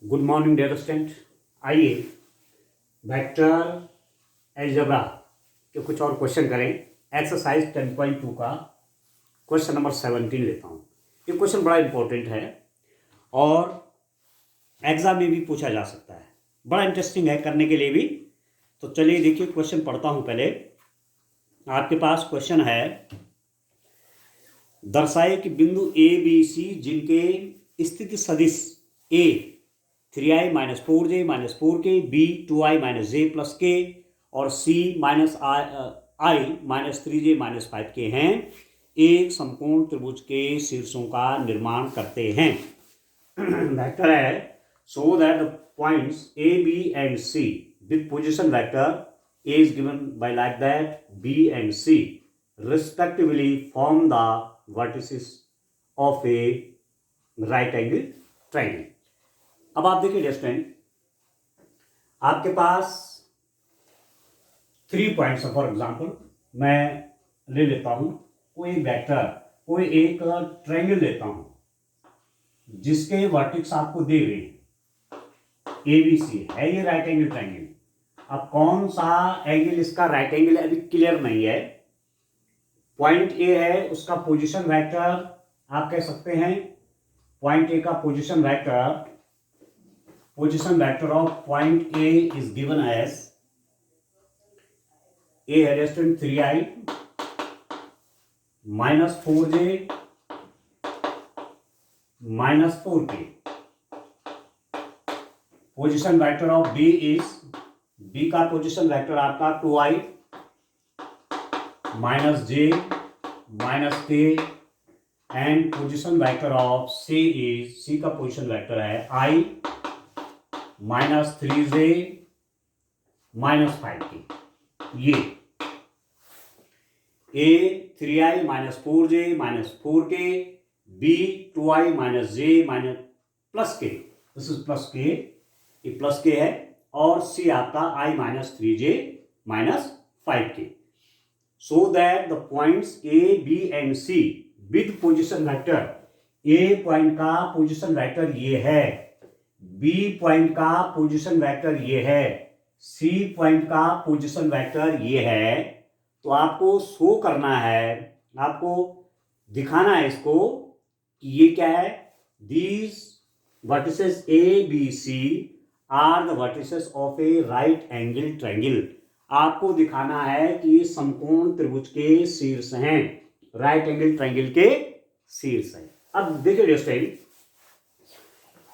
Good morning dear student. आइए vector algebra के कुछ और क्वेश्चन करें। एक्सरसाइज 10.2 का क्वेश्चन नंबर 17 लेता हूँ। ये क्वेश्चन बड़ा इंपॉर्टेंट है और एग्जाम में भी पूछा जा सकता है, बड़ा इंटरेस्टिंग है करने के लिए भी। तो चलिए देखिए क्वेश्चन पढ़ता हूँ। पहले आपके पास क्वेश्चन है, दर्शाए कि बिंदु ए बी सी जिनके स्थिति सदिश A 3i minus 4j minus 4k, B 2i minus j plus k और C minus i minus 3j minus 5k हैं, एक समकोण त्रिभुज के शीर्षों का निर्माण करते हैं। वेक्टर है, so that the points A B and C with position vector A is given by like that B and C respectively form the vertices of a right angle triangle। अब आप देखिए स्टूडेंट, आपके पास 3 points है। For example मैं ले लेता हूं कोई वेक्टर, कोई एक ट्रायंगल लेता हूं जिसके वर्टिक्स आपको दे गए ए बी सी है, ये राइट एंगल ट्रायंगल। अब कौन सा एंगल इसका राइट एंगल है अभी क्लियर नहीं है। पॉइंट ए है, उसका पोजीशन वेक्टर आप कह सकते हैं, पॉइंट ए का position vector of point A is given as A है student 3i minus 4j minus 4k। Position vector of B is, B का पोजीशन वेक्टर आपका 2i माइनस j माइनस k and position vector of C is, C का position vector है i minus 3j minus 5k। ये a 3i minus 4j minus 4k, b 2i minus j minus plus k, this is plus k, ये plus k है, और c आपका i minus 3j minus 5k। So that the points A, B and C with position vector, A point का position vector ये है, B point का position vector ये है, C पॉइंट का पोजीशन वेक्टर ये है। तो आपको शो करना है, आपको दिखाना है इसको कि ये क्या है, these vertices A, B, C are the vertices of a right angle triangle। आपको दिखाना है कि समकोण त्रिभुज के शीर्ष हैं, राइट एंगल ट्रायंगल के शीर्ष हैं। अब देखिए स्टूडेंट,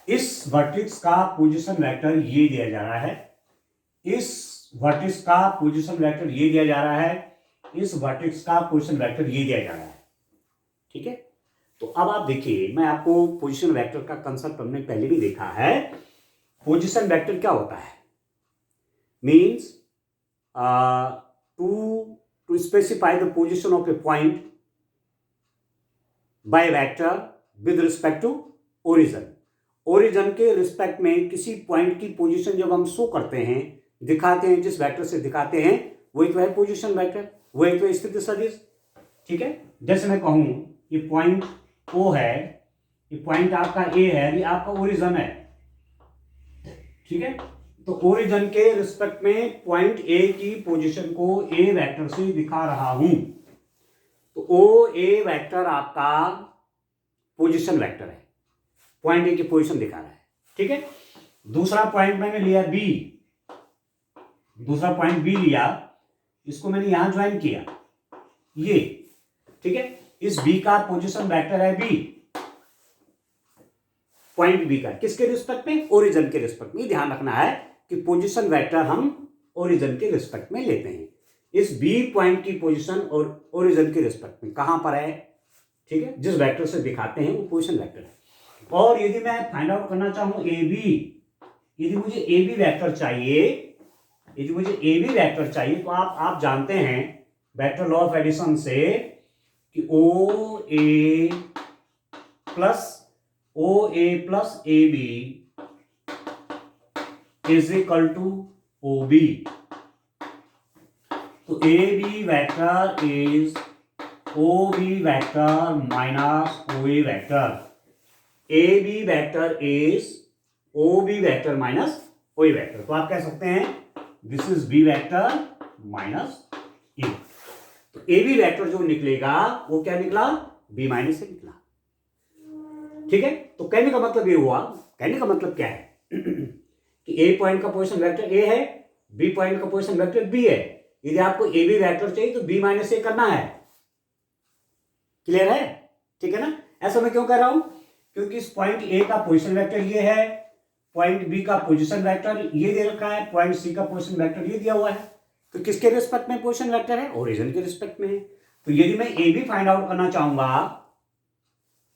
इस वर्टिक्स का पोजीशन वेक्टर ये दिया जा रहा है, इस वर्टिक्स का पोजीशन वेक्टर ये दिया जा रहा है, इस वर्टिक्स का पोजीशन वेक्टर ये दिया जा रहा है। ठीक है, तो अब आप देखिए, मैं आपको पोजीशन वेक्टर का कंसेप्ट हमने पहले भी देखा है। पोजीशन वेक्टर क्या होता है, means to specify the position of a point by vector with respect to origin। Origin के रिस्पेक्ट में किसी पॉइंट की पोजीशन जब हम शो करते हैं, दिखाते हैं, जिस वेक्टर से दिखाते हैं वही तो है पोजीशन वेक्टर, वही तो स्थिति सदिश। ठीक है, जैसे मैं कहूं ये पॉइंट ओ है, ये पॉइंट आपका ए है, ये आपका ओरिजिन है। ठीक है, तो ओरिजिन के रिस्पेक्ट में पॉइंट ए की पोजीशन को ए वेक्टर से दिखा रहा हूं, तो ओ ए वेक्टर आपका पोजीशन वेक्टर है, पॉइंट ए की पोजीशन दिखा रहा है। ठीक है, दूसरा पॉइंट मैंने लिया बी, दूसरा पॉइंट बी लिया, इसको मैंने यहां ज्वाइन किया ये। ठीक है, इस बी का पोजीशन वेक्टर है बी, पॉइंट बी का किसके रिस्पेक्ट में, ओरिजिन के रिस्पेक्ट में। ध्यान रखना है कि पोजीशन वेक्टर हम ओरिजिन के रिस्पेक्ट में लेते हैं। इस बी पॉइंट की पोजीशन और ओरिजिन के रिस्पेक्ट में कहां पर है, ठीक है, जिस वेक्टर से दिखाते हैं वो पोजीशन वेक्टर है। और यदि मैं फाइंड आउट करना चाहूं ए बी, यदि मुझे ए बी वेक्टर चाहिए, यदि मुझे ए बी वेक्टर चाहिए, तो आप जानते हैं वेक्टर लॉ ऑफ एडिशन से कि O A plus A B is equal to O B. तो A B vector is O B vector minus O A vector. A B vector is O B vector minus O A vector. तो आप कह सकते हैं this is B vector minus A. तो A B vector जो निकलेगा वो क्या निकला, बी माइनस ए निकला। ठीक है, तो कहने का मतलब ये हुआ, कहने का मतलब क्या है कि ए पॉइंट का पोजीशन वेक्टर ए है, बी पॉइंट का पोजीशन वेक्टर बी है। यदि आपको ए बी वैक्टर चाहिए तो बी माइनस ए करना है। क्लियर है? ठीक है ना? ऐसा मैं क्यों कह रहा हूं, क्योंकि इस पॉइंट ए का पोजीशन वेक्टर ये है, पॉइंट बी का पोजीशन वेक्टर ये दे रखा है, पॉइंट सी का पोजीशन वेक्टर ये दिया हुआ है। तो किसके रिस्पेक्ट में पोजीशन वेक्टर है, ओरिजिन के रिस्पेक्ट में है। तो यदि मैं ए बी फाइंड आउट करना चाहूंगा,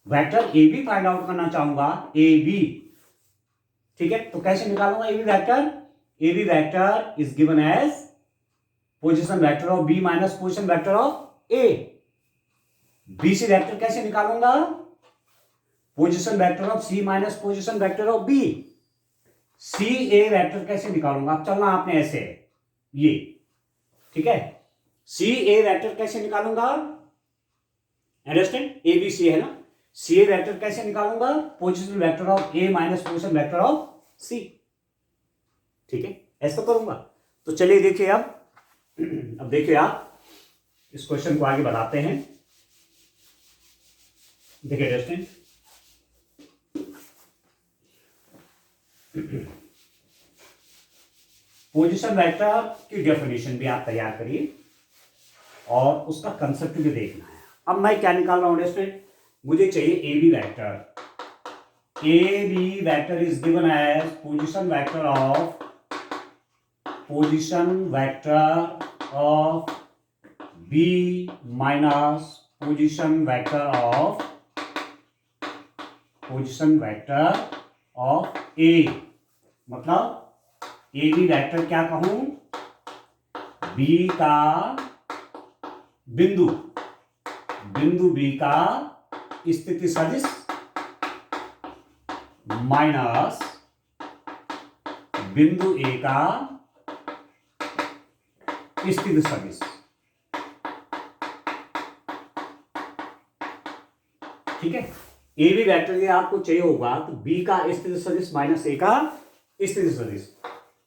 vector A B find out करना चाहूंगा, ए बी, ठीक है, तो कैसे निकालूंगा A B vector? A B vector is given as position vector of B minus position vector of A. B C vector कैसे निकालूंगा? Position vector of C minus position vector of B. C A vector कैसे निकालूंगा? अब चलना आपने ऐसे, ये, ठीक है, सी ए वेक्टर कैसे निकालूंगा? अंडरस्टैंड? ए बी सी है ना, सी ए वेक्टर कैसे निकालूंगा? Position vector of A minus position vector of C. ठीक है, ऐसा करूंगा। तो चलिए देखिए अब देखिए आप इस क्वेश्चन को आगे बढ़ाते हैं। देखिए अंडरस्टैंड, पोजीशन वेक्टर की डेफिनेशन भी आप तैयार करिए और उसका कंसेप्ट भी देखना है। अब मैं क्या निकाल रहा हूं अंडरस्टैंड, मुझे चाहिए A B vector. A B vector is given as position vector of B minus position vector of A. मतलब ए बी वेक्टर क्या कहूं, बी का बिंदु बी का स्थिति सदिश माइनस बिंदु ए का स्थिति सदिश। ठीक है, ए बी वेक्टर ये आपको चाहिए होगा तो बी का स्थिति सदिश माइनस ए का स्थिति सदिश।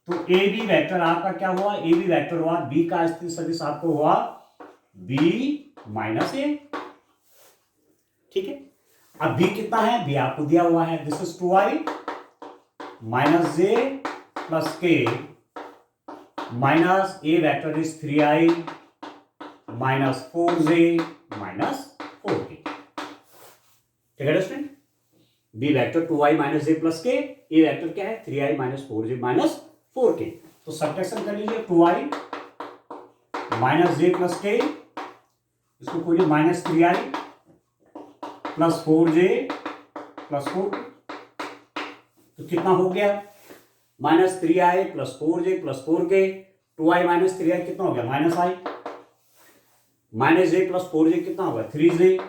तो ए बी वेक्टर आपका क्या हुआ, ए बी वेक्टर हुआ बी का स्थिति सदिश आपको हुआ बी माइनस ए। ठीक है, अब बी कितना है, बी आपको दिया हुआ है, this is 2i minus J plus K minus A vector is 3i minus 4j minus 4k। ठीक है understand? B vector 2i minus J plus K, A vector क्या है 3i minus 4j minus 4k। तो subtraction कर लीजिए, 2i minus J plus के, इसको खोलिए minus 3i plus 4j plus 4k। तो कितना हो गया, minus 3i plus 4j plus 4k। 2i minus 3i कितना हो गया, minus i, minus j plus 4j कितना होगा 3j।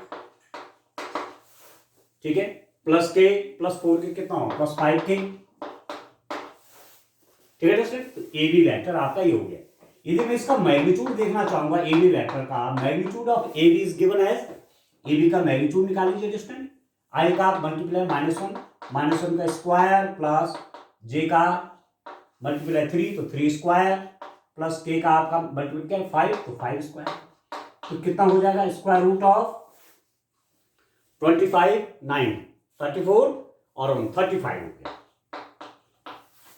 ठीक है, प्लस k प्लस 4k कितना होगा प्लस 5k। ठीक है दोस्तों, तो ए बी वेक्टर आपका ये हो गया। यदि मैं इसका मैग्नीट्यूड देखना चाहूंगा ए बी वेक्टर का, magnitude of A B is given as, A B का मैग्नीट्यूड निकाल लीजिए दोस्तों। आई का मल्टीप्लाई -1 का स्क्वायर प्लस जे का मल्टीप्लाई 3 तो 3 स्क्वायर प्लस के का आपका मल्टीप्लाई 5 तो 5 स्क्वायर। तो कितना हो जाएगा, स्क्वायर रूट ऑफ 25 9 34 और 35 हो गया।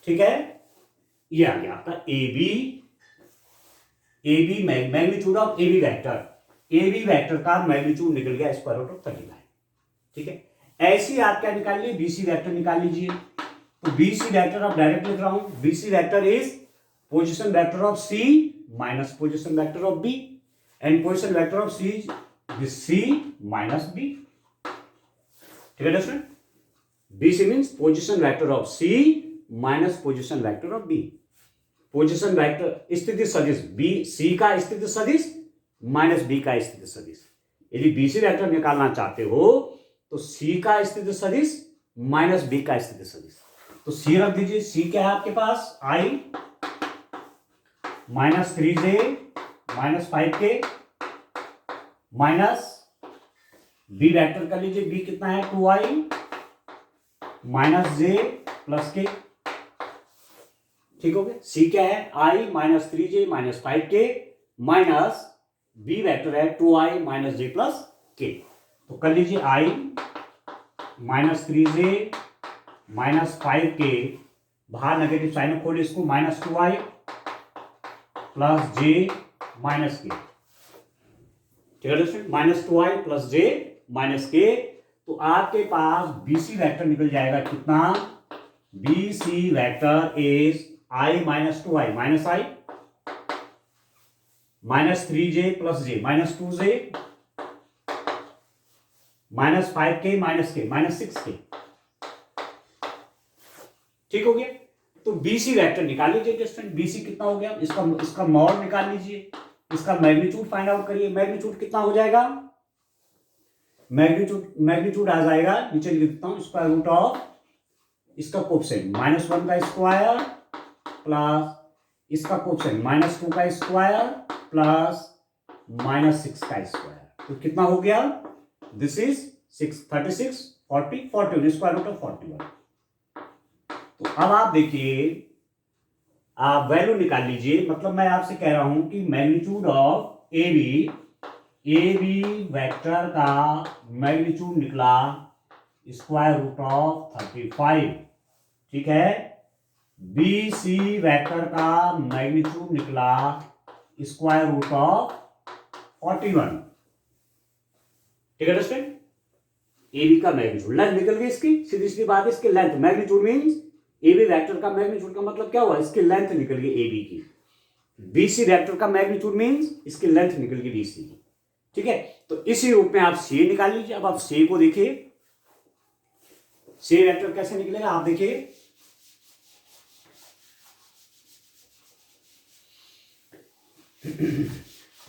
ठीक है, ये आ गया आपका A B magnitude of A B vector. A B vector का मैग्नीट्यूड निकल गया स्क्वायर रूट ऑफ 35। ठीक है, ऐसी आप क्या निकाल लीजिए, बी सी वेक्टर निकाल लीजिए। तो बी सी वेक्टर आप डायरेक्ट लिख रहा हूं, B C vector is position vector of C minus position vector of B and position vector of C minus B. ठीक है दोस्तों, B C means position vector of C minus position vector of B. Position vector स्थिति सदिश B C का स्थिति सदिश minus B का स्थिति सदिश। यदि बी सी वेक्टर निकालना चाहते हो तो सी का स्थिति सदिश माइनस बी का स्थिति सदिश। तो सी रख दीजिए, सी क्या है आपके पास, I minus 3j minus 5k minus B vector कर लीजिए, बी कितना है 2i माइनस जे प्लस के, ठीक हो गया। सी क्या है, I minus 3j minus 5k minus B vector है 2i माइनस जे प्लस के। तो कर लीजिए आई माइनस 3j माइनस 5k, बाहर नेगेटिव साइन खोलिए इसको, माइनस 2i प्लस जे माइनस के, ठीक है दोस्तों, माइनस 2i प्लस जे माइनस के। तो आपके पास बीसी वेक्टर निकल जाएगा कितना, BC vector is I minus 2i minus i minus 3j plus J minus 2j minus 5k minus के माइनस 6k, ठीक हो गया। तो बीसी वेक्टर निकाल लीजिए स्टूडेंट, बीसी कितना हो गया, इसका मॉड निकाल लीजिए, इसका मैग्नीट्यूड फाइंड आउट करिए। मैग्नीट्यूड कितना हो जाएगा, मैग्नीट्यूड आ जाएगा, नीचे लिख देता हूं, स्क्वायर रूट ऑफ इसका कोफिशिएंट -1 का स्क्वायर प्लस इसका कोफिशिएंट -2 का स्क्वायर प्लस -6 का स्क्वायर। तो कितना हो गया, this is 6 36 40 41 square root of 41। तो अब आप देखिए, आप वैल्यू निकाल लीजिए, मतलब मैं आपसे कह रहा हूं कि magnitude of A B vector का मैग्नीट्यूड निकला स्क्वायर रूट ऑफ 35, ठीक है। बी सी वेक्टर का मैग्नीट्यूड निकला स्क्वायर रूट ऑफ 41, ठीक है दोस्तों। ए बी का मैग्नीट्यूड, लेंथ निकल गई इसकी, सीधी सीधी बात है, इसकी length, magnitude means A B vector का मैग्नीट्यूड का मतलब क्या हुआ, इसकी लेंथ निकल गई ए बी की। बीसी वेक्टर का मैग्नीट्यूड मींस इसकी लेंथ निकल गई बीसी की, ठीक है। तो इसी रूप में आप सी निकाल लीजिए। अब आप सी को देखिए, सी वेक्टर कैसे निकलेगा, आप देखिए,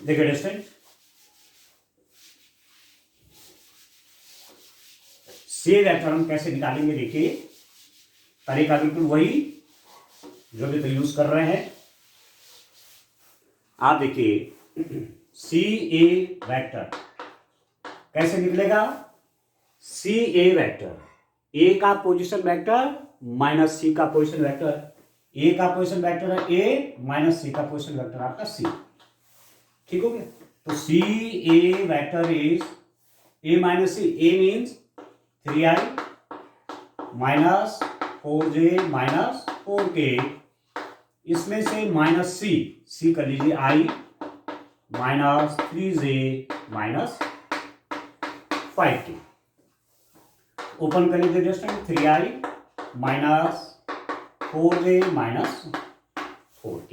देखिए दोस्तों, सी वेक्टर हम कैसे निकालेंगे, देखिए तरीका बिल्कुल वही जो भी तो यूज कर रहे हैं। आप देखिए सी ए वेक्टर कैसे निकलेगा, सी ए वेक्टर, ए का पोजीशन वेक्टर माइनस सी का पोजीशन वेक्टर, ए का पोजीशन वेक्टर है ए माइनस सी का पोजीशन वेक्टर आपका सी, ठीक हो गया। तो C A vector is A minus C, A means 3i minus 4j minus 4k, इसमें से माइनस सी कर लीजिए आई minus 3j minus 5k, open कर लीजिए just 3i minus 4j minus 4k,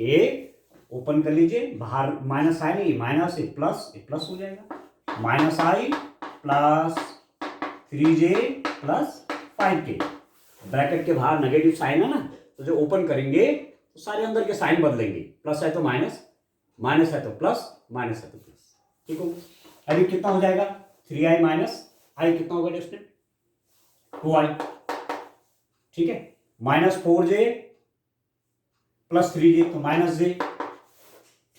open कर लीजिए, बाहर माइनस आई नहीं, माइनस ए प्लस हो जाएगा, minus I plus 3j plus 5k, bracket के बाहर नेगेटिव साइन है ना, तो जो ओपन करेंगे तो सारे अंदर के साइन बदलेंगे, प्लस है तो माइनस, माइनस है तो प्लस, माइनस है तो प्लस, ठीक हो। अभी कितना हो जाएगा, 3i माइनस आई कितना होगा दोस्तों, 2i, ठीक है, माइनस 4j प्लस 3j तो माइनस j,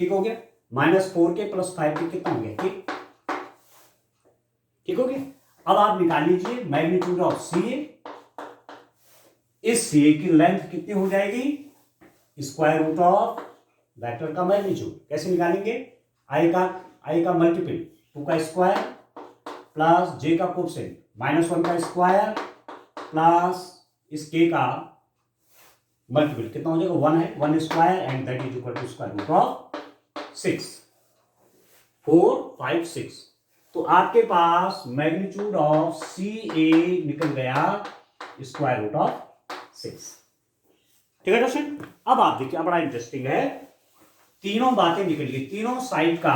ठीक हो गया, माइनस 4k प्लस 5k कितना हो गया, ठीक हो गया। अब आप निकाल लीजिए मैग्नीट्यूड ऑफ सी ए, इस सी ए की लेंथ कितनी हो जाएगी, स्क्वायर रूट ऑफ वेक्टर का मैग्नीट्यूड, कैसे निकालेंगे, आई का मल्टीपल 2 का स्क्वायर प्लस जे का कोफिशिएंट -1 का स्क्वायर प्लस इस के का मल्टीपल कितना हो जाएगा, 1 है, 1 square and that is equal to square root of 6, 4 5 6। तो आपके पास मैग्नीट्यूड ऑफ सी ए निकल गया स्क्वायर रूट ऑफ 6, ठीक है दोस्तों। अब आप देखिए, बड़ा इंटरेस्टिंग है, तीनों बातें निकल गई, तीनों साइड का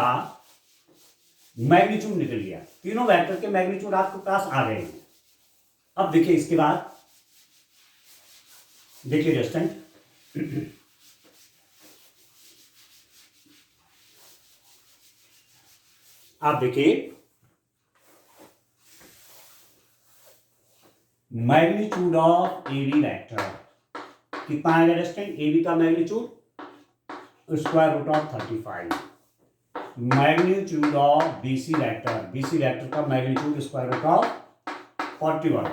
मैग्नीट्यूड निकल गया, तीनों वेक्टर के मैग्नीट्यूड आपके पास आ गए हैं। अब देखिए इसके बाद, देखिए दोस्तों, आप देखिए magnitude of A B vector कितना आएगा दोस्तों, ए बी का magnitude square root of 35, magnitude of B C vector का magnitude square root of 41,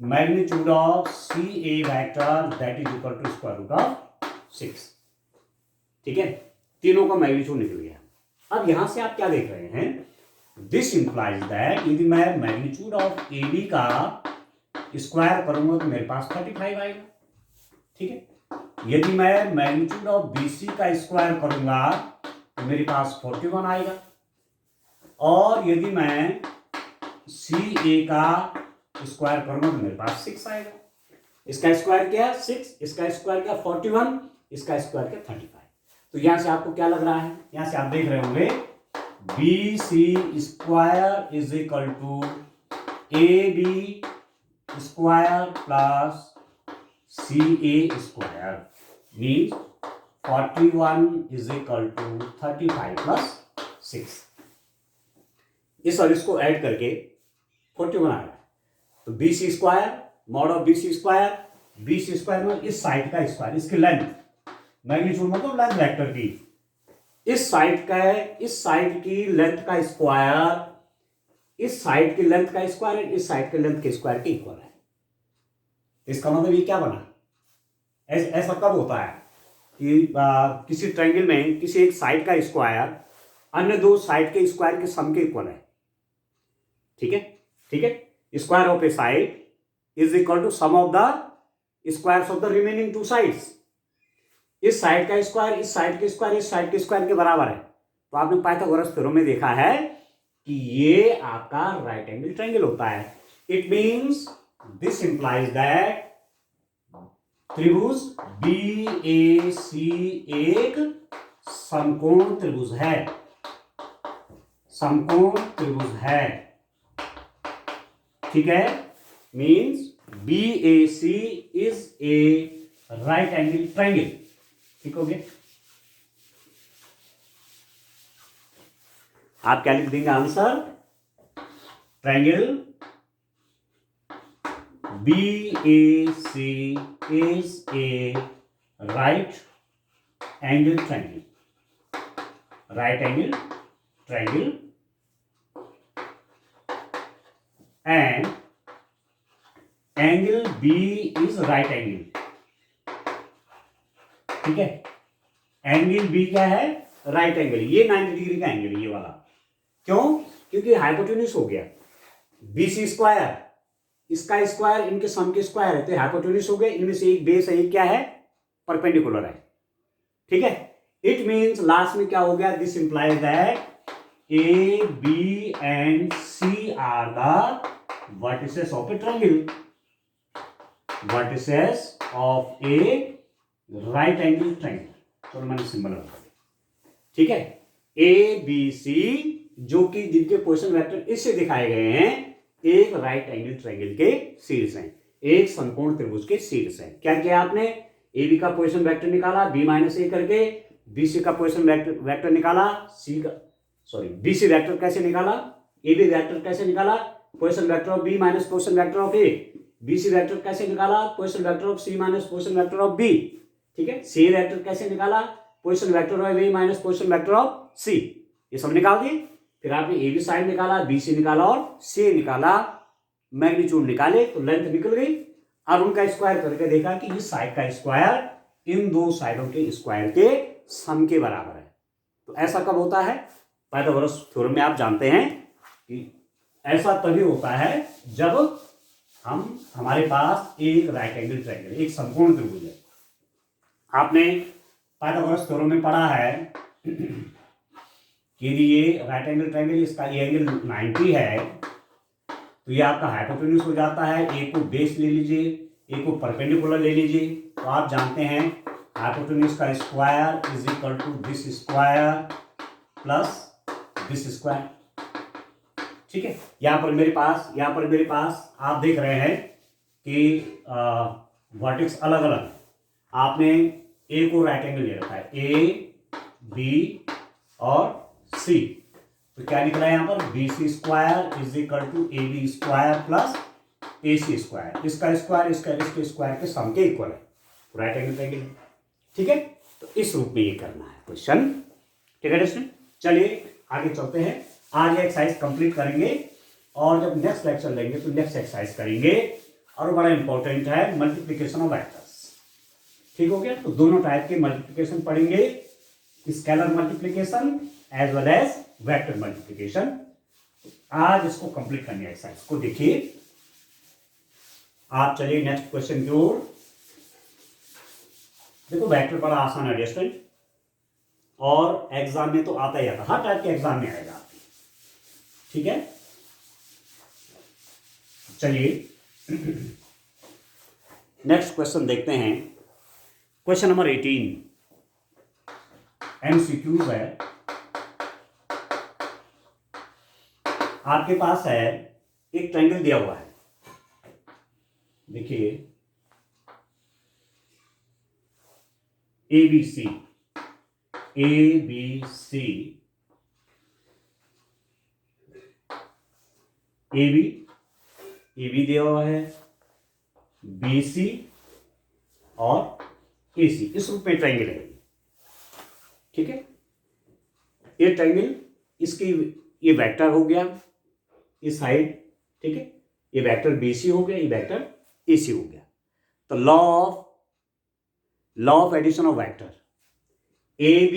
magnitude of C A vector that is equal to square root of 6। ठीक है, तीनों का magnitude निकल गया। अब यहां से आप क्या देख रहे हैं, दिस इंप्लाइज दैट यदि मैं मैग्नीट्यूड ऑफ ए बी का स्क्वायर करूंगा तो मेरे पास 35 आएगा। ठीक है, यदि मैं मैग्नीट्यूड ऑफ बी सी का स्क्वायर करूंगा तो मेरे पास 41 आएगा, और यदि मैं सी ए का स्क्वायर करूंगा तो मेरे पास 6 आएगा। इसका स्क्वायर क्या है 6, इसका स्क्वायर क्या 41, इसका स्क्वायर क्या 35। तो यहां से आपको क्या लग रहा है, यहां से आप देख रहे होंगे B C square is equal to A B square plus C A square means 41 is equal to 35 plus 6। इस और इसको ऐड करके 41 आ रहा है। तो B C square mod of B C square में इस साइड का स्क्वायर, इसकी लेंथ, मैग्नीट्यूड मतलब लेंथ वेक्टर की, इस साइड की लेंथ का स्क्वायर इस साइड की लेंथ का स्क्वायर इस साइड की लेंथ के स्क्वायर के इक्वल है। इसका मतलब ये क्या बना, ऐसा कब होता है कि किसी ट्रायंगल में किसी एक साइड का स्क्वायर अन्य दो साइड के स्क्वायर के सम के इक्वल है। ठीक है, ठीक है, square of a side is equal to sum of the squares of the remaining two sides. इस साइड का स्क्वायर इस साइड के स्क्वायर इस साइड के स्क्वायर के बराबर है। तो आपने पाइथागोरस थ्योरम में देखा है कि ये आपका राइट एंगल ट्रायंगल होता है। It means this implies that त्रिभुज बी ए सी एक समकोण त्रिभुज है, समकोण त्रिभुज है। ठीक है, means B A C is a right angle triangle. ठीक हो गया, आप क्या लिख देंगे answer, triangle B A C is a right angle triangle, right angle triangle and angle B is right angle. ठीक है, एंगल बी क्या है, राइट एंगल, ये 90 डिग्री का एंगल है ये वाला। क्यों, क्योंकि हाइपोटेन्यूज हो गया बी सी स्क्वायर, इसका स्क्वायर इनके सम के स्क्वायर है, तो हाइपोटेन्यूज हो गए, इनमें से एक बेस है, एक क्या है परपेंडिकुलर है। ठीक है, इट मींस लास्ट में क्या हो गया, this implies that A B and C are the vertices of a triangle, vertices of a right angle triangle. तो मैंने सिंबल बता दिया। ठीक है, ए बी सी जो कि जिनके पोजीशन वेक्टर इससे दिखाए गए हैं, एक राइट एंगल ट्रायंगल के शीर्ष हैं, एक समकोण त्रिभुज के शीर्ष हैं। क्या किया आपने, ए बी का पोजीशन वेक्टर निकाला बी माइनस ए करके, बी सी का पोजीशन वेक्टर निकाला, बी सी वेक्टर कैसे निकाला, ए बी वेक्टर कैसे निकाला, position vector of B minus position vector of A, B C vector कैसे निकाला, position vector of C minus position vector of B. ठीक है, सी वेक्टर कैसे निकाला, position vector of A minus position vector of C, ये सब निकाल दिए। फिर आपने ए बी साइड निकाला, बी सी निकाला और सी निकाला, मैग्नीट्यूड निकाले तो लेंथ निकल गई, और उनका स्क्वायर करके देखा कि इस साइड का स्क्वायर इन दो साइडों के स्क्वायर के सम के बराबर है। तो ऐसा कब होता है, पाइथागोरस थ्योरम में आप जानते हैं कि ऐसा तभी होता है जब हमारे पास एक राइट एंगल ट्रायंगल, एक समकोण त्रिभुज है। आपने पाइथागोरस थ्योरम में पढ़ा है कि यदि ये राइट एंगल ट्रायंगल, इसका ये एंगल 90 है, तो ये आपका हाइपोटेन्यूज हो जाता है। ए को बेस ले लीजिए, ए को परपेंडिकुलर ले लीजिए, तो आप जानते हैं हाइपोटेन्यूज का square is equal to this square plus this square. ठीक है, यहाँ पर मेरे पास आप देख रहे हैं कि वर्टेक्स अलग अलग, आपने ए को राइट एंगल ले रखा है, ए बी और सी, तो क्या निकला है यहाँ पर, B C square is equal to A B square plus A C square, इसका स्क्वायर इसके स्क्वायर के सम के इक्वल है, राइट एंगल ट्रायंगल। ठीक है, तो इस रूप में ये करना है क्वेश्चन। ठीक है स्टूडेंट, चलिए आगे चलते हैं, आज ये एक्सरसाइज कंप्लीट करेंगे और जब नेक्स्ट लेक्चर लेंगे तो नेक्स्ट एक्सरसाइज करेंगे। और बड़ा इंपॉर्टेंट है मल्टीप्लीकेशन ऑफ वेक्टर्स। ठीक हो गया, तो दोनों टाइप के मल्टीप्लीकेशन पढ़ेंगे, scalar multiplication as well as vector multiplication. आज इसको कंप्लीट करनी है एक्सरसाइज को। देखिए आप चलिए नेक्स्ट क्वेश्चन की ओर। देखो वेक्टर बड़ा आसान है स्टूडेंट, और एग्जाम में तो आता ही आता, हर टाइप के एग्जाम में आएगा आपके। ठीक है, चलिए नेक्स्ट क्वेश्चन देखते हैं। क्वेश्चन नंबर 18 MCQ है। आपके पास है एक ट्रायंगल दिया हुआ है, देखिए ABC AB दिया हुआ है, BC और AC, इस रूप में ट्रायंगल है। ठीक है, ये ट्रायंगल, इसकी ये वेक्टर हो गया इस साइड। ठीक है, ये वेक्टर BC हो गया, ये वेक्टर AC हो गया। तो law of addition of vector, AB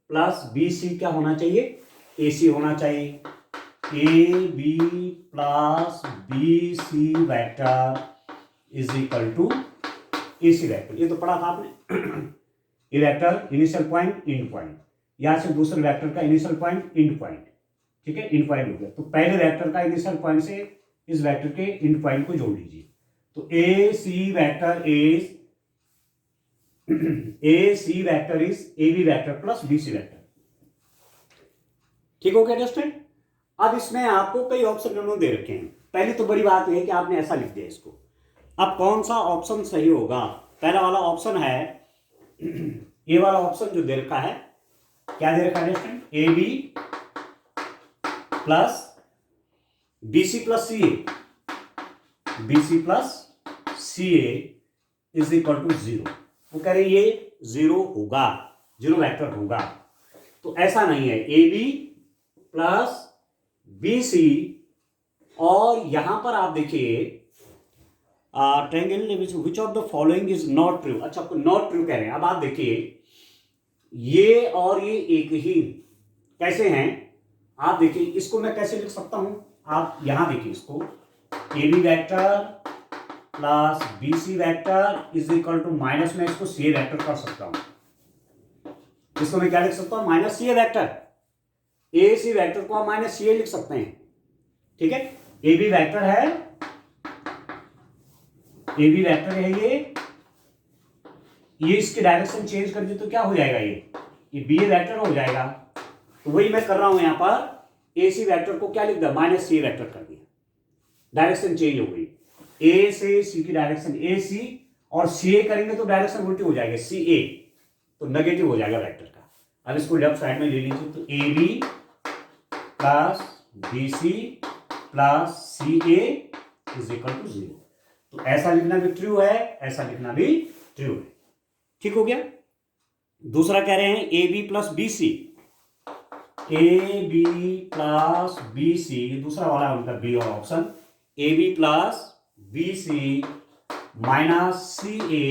plus BC क्या होना चाहिए, AC होना चाहिए। AB plus BC vector is equal to AC vector, ये तो पढ़ा था आपने। ये vector initial point end point, यहां से दूसरे वेक्टर का इनिशियल पॉइंट एंड पॉइंट। ठीक है, एंड पॉइंट हो गया, तो पहले वेक्टर का इनिशियल पॉइंट से इस वेक्टर के एंड पॉइंट को जोड़ लीजिए। तो AC vector is AB vector plus BC vector. ठीक हो गया स्टूडेंट। अब इसमें आपको कई ऑप्शन उन्होंने दे रखे हैं। पहले तो बड़ी बात यह है कि आपने ऐसा लिख दिया इसको। अब कौन सा ऑप्शन सही होगा? पहला वाला ऑप्शन है, ये वाला ऑप्शन जो दे रखा है, क्या दे रखा है student, AB plus BC plus CA is equal to 0। वो कह रहे ये 0 होगा, 0 वेक्टर होगा। तो ऐसा नहीं है, AB प्लस BC, और यहां पर आप देखिए triangle which of the following is not true. अच्छा, आपको नॉट ट्रू कह रहे हैं। अब आप देखिए ये और ये एक ही कैसे हैं, आप देखिए इसको मैं कैसे लिख सकता हूं। आप यहां देखिए इसको, AB vector plus BC vector is equal to minus में इसको CA वेक्टर कर सकता हूं। इसको मैं क्या लिख सकता हूं, minus CA vector. AC vector को आप माइनस CA लिख सकते हैं। ठीक है, AB वेक्टर है, AB वेक्टर है ये इसके डायरेक्शन चेंज कर दे तो क्या हो जाएगा, ये BA वेक्टर हो जाएगा। तो वही मैं कर रहा हूं यहां पर, AC वेक्टर को क्या लिख दिया, माइनस CA वेक्टर कर दिया, डायरेक्शन चेंज हो गई। A से C की डायरेक्शन AC, और CA करेंगे तो डायरेक्शन उल्टी हो जाएगा, CA, तो नेगेटिव हो जाएगा वेक्टर का। अब इसको लेफ्ट साइड में ले लीजिए, तो AB plus BC plus CA is equal to 0। तो ऐसा लिखना भी ट्रू है, ऐसा लिखना भी ट्रू है। ठीक हो गया। दूसरा कह रहे हैं AB plus BC, AB plus BC, दूसरा वाला है उनका बी और option, AB plus BC minus CA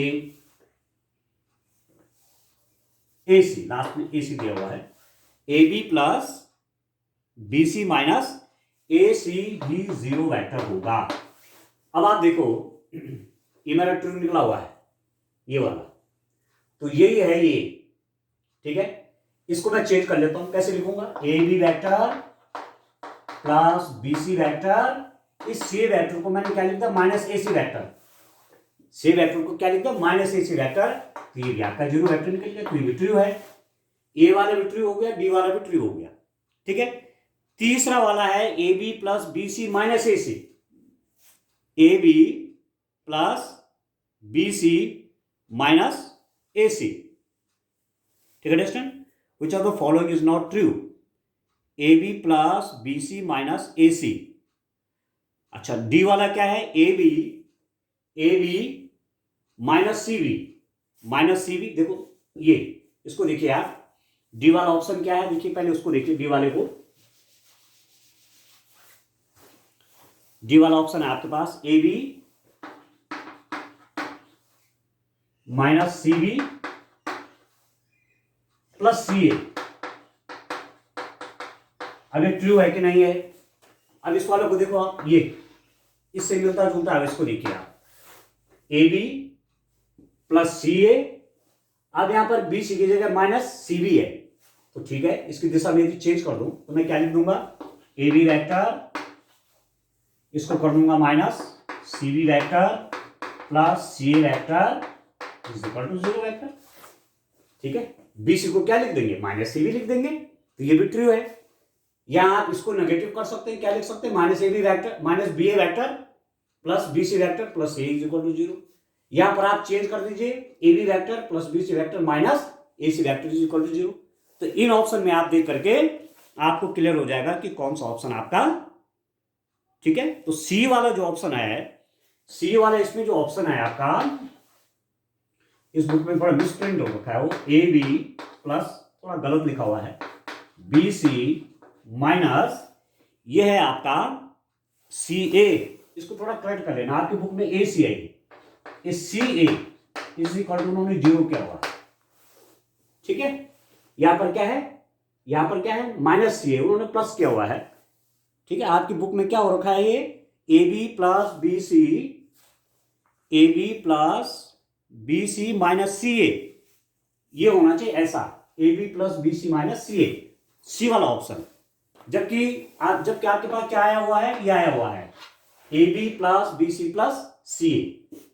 AC, last में AC दिया हुआ है। AB plus BC minus AC भी 0 वेक्टर होगा। अब आप देखो ये मेरा ट्रू निकला हुआ है, ये वाला, तो यही है ये। ठीक है, इसको मैं चेंज कर लेता हूं, कैसे लिखूंगा, AB vector plus BC vector, इस C वेक्टर को मैंने क्या लिख दिया, minus AC vector. C vector को क्या लिख दिया, माइनस AC वेक्टर। तो ये आपका 0 वेक्टर निकल गया, तो ये भी ट्रू है। A वाला भी ट्रू हो गया, B वाला भी ट्रू हो गया। ठीक है, तीसरा वाला है AB plus BC minus AC, AB plus BC minus AC। ठीक है student, which of the following is not true, AB plus BC minus AC। अच्छा, डी वाला क्या है, AB माइनस CB, देखो ये, इसको देखिए आप, डी वाला ऑप्शन क्या है, देखिए पहले उसको देखिए, डी वाले को, डी वाला ऑप्शन है आपके पास AB minus C B plus C A. अब ये ट्रू है कि नहीं है? अब इस वाले को देखो आप, ये इससे मिलता जुलता है, इसको देखिए आप, ए बी प्लस सी ए। अब यहां पर बी सी की जगह माइनस सी बी है, तो ठीक है, इसकी दिशा में यदि चेंज कर दूं तो मैं क्या लिख दूंगा, ए बी वैक्टर, इसको कर दूंगा minus C B vector plus C A vector is equal to 0 vector. ठीक है, बी सी को क्या लिख देंगे, माइनस सी बी लिख देंगे, तो ये भी ट्रू है। या आप इसको नेगेटिव कर सकते हैं, क्या लिख सकते हैं, minus A B vector minus B A vector plus B C vector plus A is equal to 0। यहां पर आप चेंज कर दीजिए, A B vector plus B C vector minus A C vector is equal to 0। तो इन option में आप देख करके आपको क्लियर हो जाएगा कि कौन सा ऑप्शन आपका ठीक है। तो सी वाला जो ऑप्शन है, सी वाला इसमें जो ऑप्शन है आपका, इस बुक में थोड़ा मिसप्रिंट हो रखा है, वो ए बी प्लस थोड़ा गलत लिखा हुआ है बी सी माइनस ये है आपका सी ए, इसको थोड़ा करेक्ट कर लेना, आपकी बुक में ए सी आई, इस सी ए इस इक्वल टू उन्होंने 0 किया हुआ। ठीक है, यहां पर क्या है, यहां पर क्या है, माइनस सी ए उन्होंने प्लस किया हुआ है। ठीक है, आपकी बुक में क्या हो रखा है, ये A B plus B C, A B plus B C minus C A, ये होना चाहिए ऐसा, A B plus B C minus C A, C वाला ऑप्शन। जबकि आपके पास क्या आया हुआ है, ये आया हुआ है A B plus B C plus C A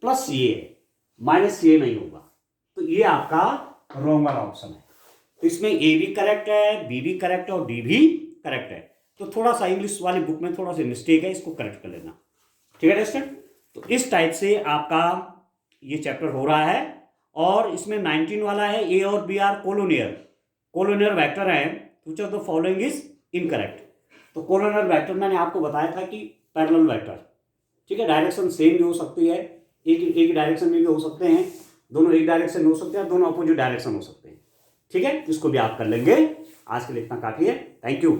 plus C A, minus C A नहीं होगा, तो ये आपका रॉन्ग वाला ऑप्शन है। तो इसमें ए भी करेक्ट है, बी भी करेक्ट है और डी भी करेक्ट है। तो थोड़ा सा इंग्लिश वाली बुक में थोड़ा सा मिस्टेक है, इसको करेक्ट कर लेना। ठीक है स्टूडेंट, तो इस टाइप से आपका ये चैप्टर हो रहा है। और इसमें 19 वाला है, ए और बी आर कोलोनियर वेक्टर है, which of the following is incorrect. तो कोलोनियर वेक्टर मैंने आपको बताया था कि पैरेलल वेक्टर, ठीक है, डायरेक्शन सेम भी हो सकती है, एक डायरेक्शन में भी हो सकते हैं, दोनों एक डायरेक्शन में हो सकते हैं, दोनों अपोजिट डायरेक्शन हो सकते हैं। ठीक है, इसको भी आप कर लेंगे। आज के लिए इतना काफी है, थैंक यू।